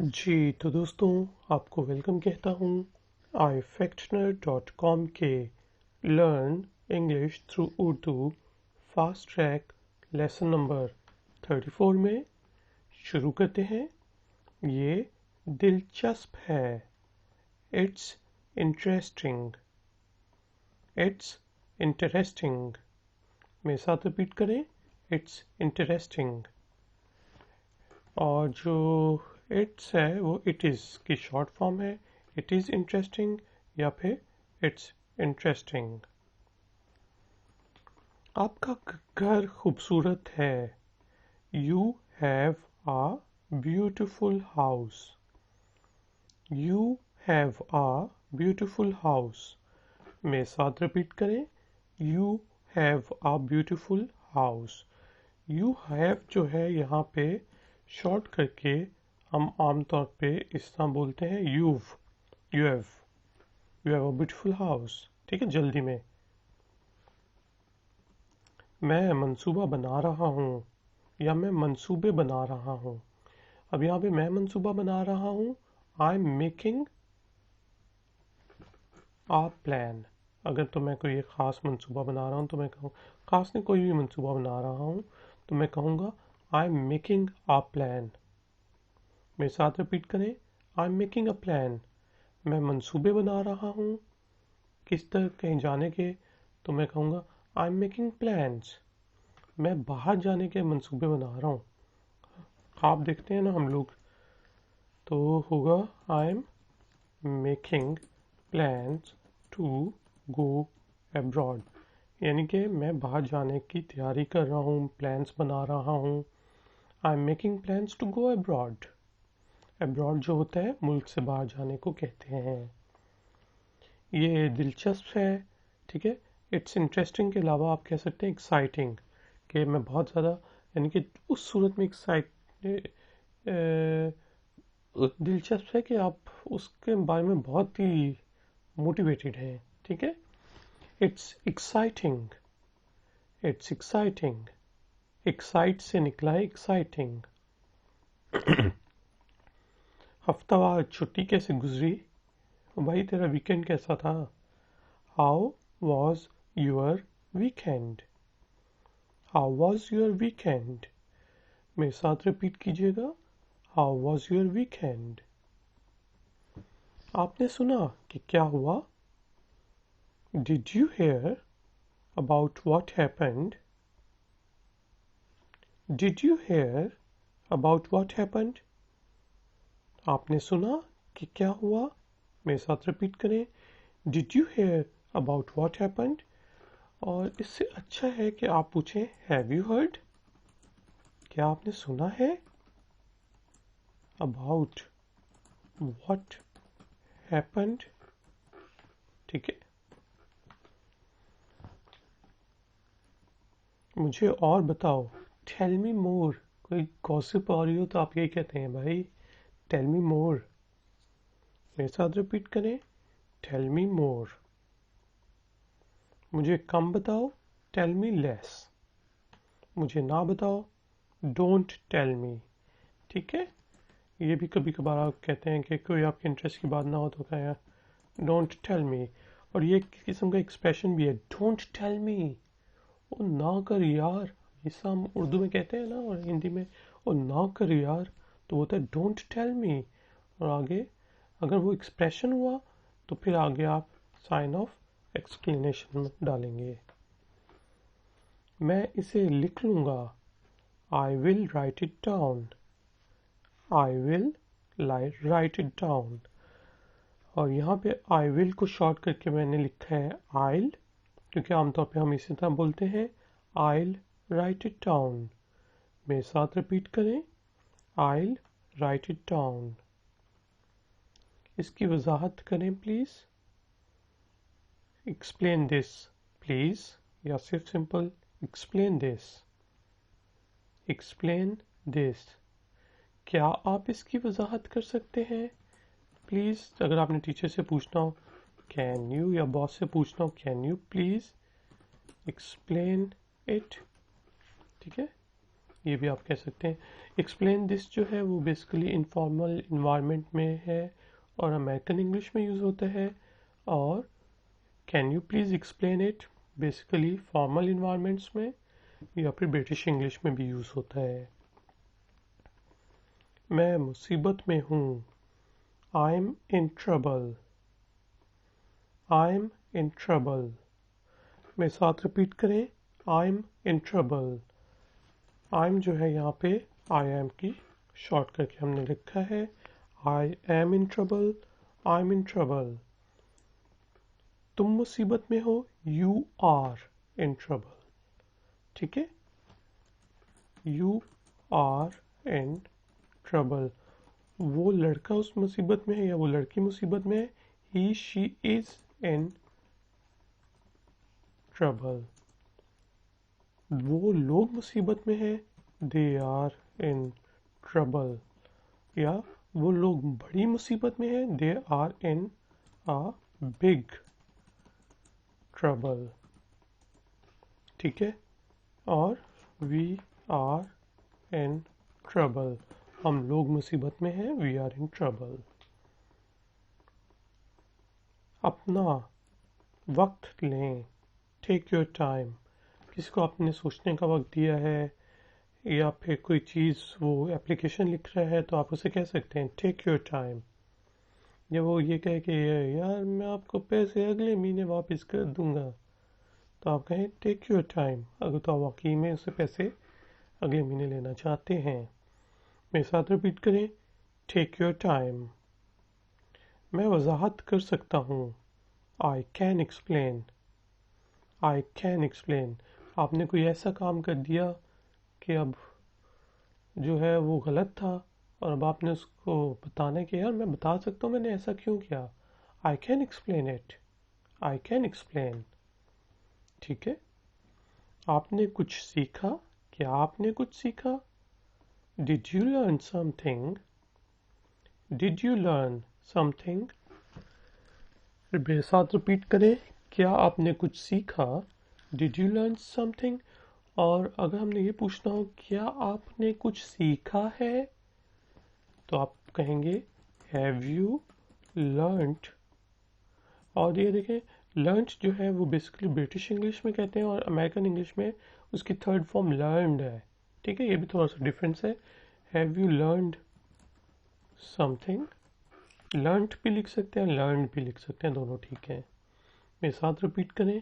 जी तो दोस्तों, आपको वेलकम कहता हूँ ifactioner.com के learn English through Urdu fast track lesson number 34 में शुरू करते हैं। ये दिलचस्प है। It's interesting. It's interesting. मेरे साथ रिपीट करें। It's interesting. और जो इट्स है वो इट इज़ की शॉर्ट फॉर्म है। इट इज़ इंटरेस्टिंग या फिर इट्स इंटरेस्टिंग। आपका घर खूबसूरत है। You have a beautiful house. You have a beautiful house. मेरे साथ रिपीट करें। You have a beautiful house. You have जो है यहाँ पे शॉर्ट करके हम आमतौर पे इस तरह बोलते हैं you've. You have. You have a beautiful house. ठीक है, जल्दी में। मैं मंसूबा बना रहा हूँ या मैं मंसूबे बना रहा हूँ। अब यहाँ पे मैं मंसूबा बना रहा हूँ। I am making a plan. अगर तो मैं कोई एक ख़ास मंसूबा बना रहा हूँ तो मैं कहूँ, ख़ास नहीं, कोई भी मंसूबा बना रहा हूँ तो मैं कहूँगा I am making a plan. मेरे साथ रिपीट करें। I am making a plan. मैं मंसूबे बना रहा हूँ किस तरह कहीं जाने के, तो मैं कहूँगा आई एम मेकिंग प्लान्स। मैं बाहर जाने के मंसूबे बना रहा हूँ। ख्वाब देखते हैं ना हम लोग, तो होगा I am making plans to go abroad. यानी कि मैं बाहर जाने की तैयारी कर रहा हूँ, प्लान्स बना रहा हूँ। I am making plans to go abroad. Abroad जो होता है मुल्क से बाहर जाने को कहते हैं। ये दिलचस्प है। ठीक है। इट्स इंटरेस्टिंग के अलावा आप कह सकते हैं एक्साइटिंग, कि मैं बहुत ज़्यादा, यानी कि उस सूरत में दिलचस्प है कि आप उसके बारे में बहुत ही मोटिवेटेड हैं। ठीक है। It's exciting. It's exciting. Excite से निकला है एक्साइटिंग। हफ्तावार छुट्टी कैसे गुजरी? भाई तेरा वीकेंड कैसा था? How was your weekend? How was your weekend? मेरे साथ रिपीट कीजिएगा। How was your weekend? आपने सुना कि क्या हुआ? Did you hear about what happened? Did you hear about what happened? आपने सुना कि क्या हुआ? मेरे साथ रिपीट करें। Did you hear about what happened? और इससे अच्छा है कि आप पूछें हैव यू हर्ड? क्या आपने सुना है? About what happened. ठीक है। मुझे और बताओ। टेल मी मोर। कोई गॉसिप आ रही हो तो आप यही कहते हैं भाई, टेल मी मोर। मेरे साथ रिपीट करें। Tell me more. मुझे कम बताओ। Tell me less. मुझे ना बताओ। Don't tell me. ठीक है। ये भी कभी कभार आप कहते हैं कि कोई आपके इंटरेस्ट की बात ना हो तो कहें डोंट टेल मी। और ये एक किस्म का एक्सप्रेशन भी है, डोंट टेल मी। ओ ना कर यार। जैसा हम उर्दू में कहते हैं ना और हिंदी में, ओ ना कर यार, तो होता है डोंट टेल मी। और आगे अगर वो एक्सप्रेशन हुआ तो फिर आगे आप साइन ऑफ एक्सप्लेनेशन डालेंगे। मैं इसे लिख लूँगा। I will write it down. I will write it down. और यहाँ पे आई विल को शॉर्ट करके मैंने लिखा है आइल, क्योंकि आमतौर पे हम इसी तरह बोलते हैं आइल राइट इट डाउन। मेरे साथ रिपीट करें। आइल राइट इट डाउन। इसकी वजाहत करें प्लीज़। एक्सप्लेन दिस प्लीज़, या सिर्फ simple explain this. Explain this. क्या आप इसकी वजाहत कर सकते हैं प्लीज़? अगर आपने टीचर से पूछना हो कैन यू, या बॉस से पूछना हो can you please explain it. ठीक है। ये भी आप कह सकते हैं। एक्सप्लेन दिस जो है वो बेसिकली इनफॉर्मल इन्वायरमेंट में है और अमेरिकन इंग्लिश में यूज़ होता है। और can you please explain it basically formal environments में या फिर ब्रिटिश इंग्लिश में भी यूज़ होता है। मैं मुसीबत में हूँ, I M in trouble, I am in trouble. मेरे साथ रिपीट करें, I M in trouble. I am जो है यहाँ पे आई एम की शॉर्ट करके हमने लिखा है, I am in trouble, I am in trouble. तुम मुसीबत में हो, यू आर इन ट्रबल। ठीक है, यू आर इन ट्रबल। वो लड़का उस मुसीबत में है या वो लड़की मुसीबत में है, ही शी इज इन ट्रबल। वो लोग मुसीबत में है, दे आर इन ट्रबल। या वो लोग बड़ी मुसीबत में है, they are in a big trouble. ठीक है, और वी आर इन ट्रबल, हम लोग मुसीबत में हैं, वी आर इन ट्रबल। अपना वक्त लें, टेक योर टाइम। किसी को आपने सोचने का वक्त दिया है या फिर कोई चीज़ वो एप्लीकेशन लिख रहा है तो आप उसे कह सकते हैं टेक योर टाइम। जब वो ये कहे कि यार मैं आपको पैसे अगले महीने वापस कर दूंगा, तो आप कहें टेक योर टाइम, अगर तो आप वाकई में उससे पैसे अगले महीने लेना चाहते हैं। मेरे साथ रिपीट करें, टेक योर टाइम। मैं वजाहत कर सकता हूँ, I can explain, I can explain. आपने कोई ऐसा काम कर दिया कि अब जो है वो गलत था और अब आपने उसको बताना है कि यार मैं बता सकता हूँ मैंने ऐसा क्यों किया, I can explain it, I can explain. ठीक है, आपने कुछ सीखा, क्या आपने कुछ सीखा, did you learn something, did you learn something. मेरे साथ रिपीट करें, क्या आपने कुछ सीखा, डिड यू लर्न समथिंग। और अगर हमने ये पूछना हो क्या आपने कुछ सीखा है, तो आप कहेंगे हैव यू लर्नड। और ये देखें, लर्नड जो है वो बेसिकली ब्रिटिश इंग्लिश में कहते हैं और अमेरिकन इंग्लिश में उसकी थर्ड फॉर्म लर्नड है। ठीक है, ये भी थोड़ा सा डिफरेंस है। Have you learned something, learned भी लिख सकते हैं, लर्नड भी लिख सकते हैं, दोनों ठीक है। मेरे साथ रिपीट करें,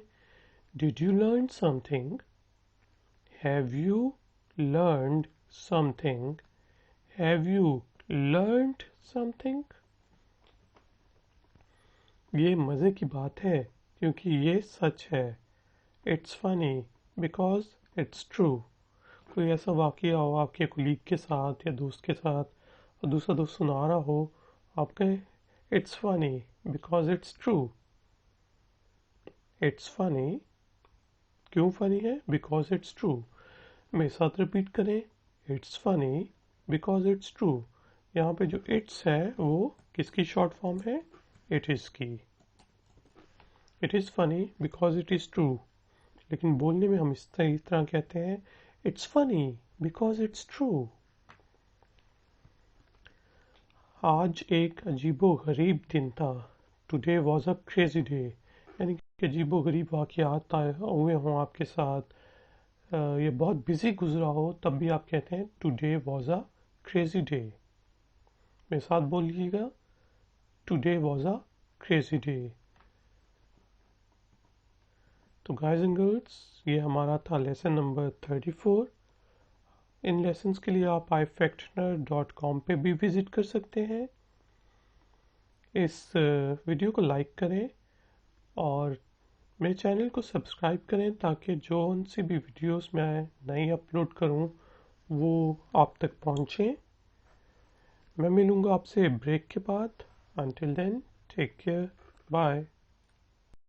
did you learn something, have you learned something, have you learned something. ये मज़े की बात है क्योंकि ये सच है। It's funny because it's true. कोई ऐसा वाक़या हो आपके कुलीग के साथ या दोस्त के साथ और दूसरा दोस्त सुना रहा हो, आप कहें it's funny because it's true. It's funny, क्यों फनी है, बिकॉज इट्स ट्रू। मेरे साथ रिपीट करें, it's funny because it's true. यहाँ पे जो इट्स है वो किसकी शॉर्ट फॉर्म है, इट इज़ की। It is funny because it is true, लेकिन बोलने में हम इस तरह कहते हैं, it's funny because it's true. आज एक अजीबो गरीब दिन था, today was a crazy day. यानी कि अजीबो गरीब वाक़यात हुए हों आपके साथ, ये बहुत बिजी गुजरा हो, तब भी आप कहते हैं today was a crazy day. मेरे साथ बोलिएगा, today was a crazy day. तो गाइज एंड गर्ल्स, ये हमारा था लेसन नंबर 34। इन लेसन्स के लिए आप ifactoner.com पे भी विज़िट कर सकते हैं। इस वीडियो को लाइक करें और मेरे चैनल को सब्सक्राइब करें ताकि जो उनसे भी वीडियोस मैं नई अपलोड करूं वो आप तक पहुंचें। मैं मिलूँगा आपसे ब्रेक के बाद। Until then, take care, bye.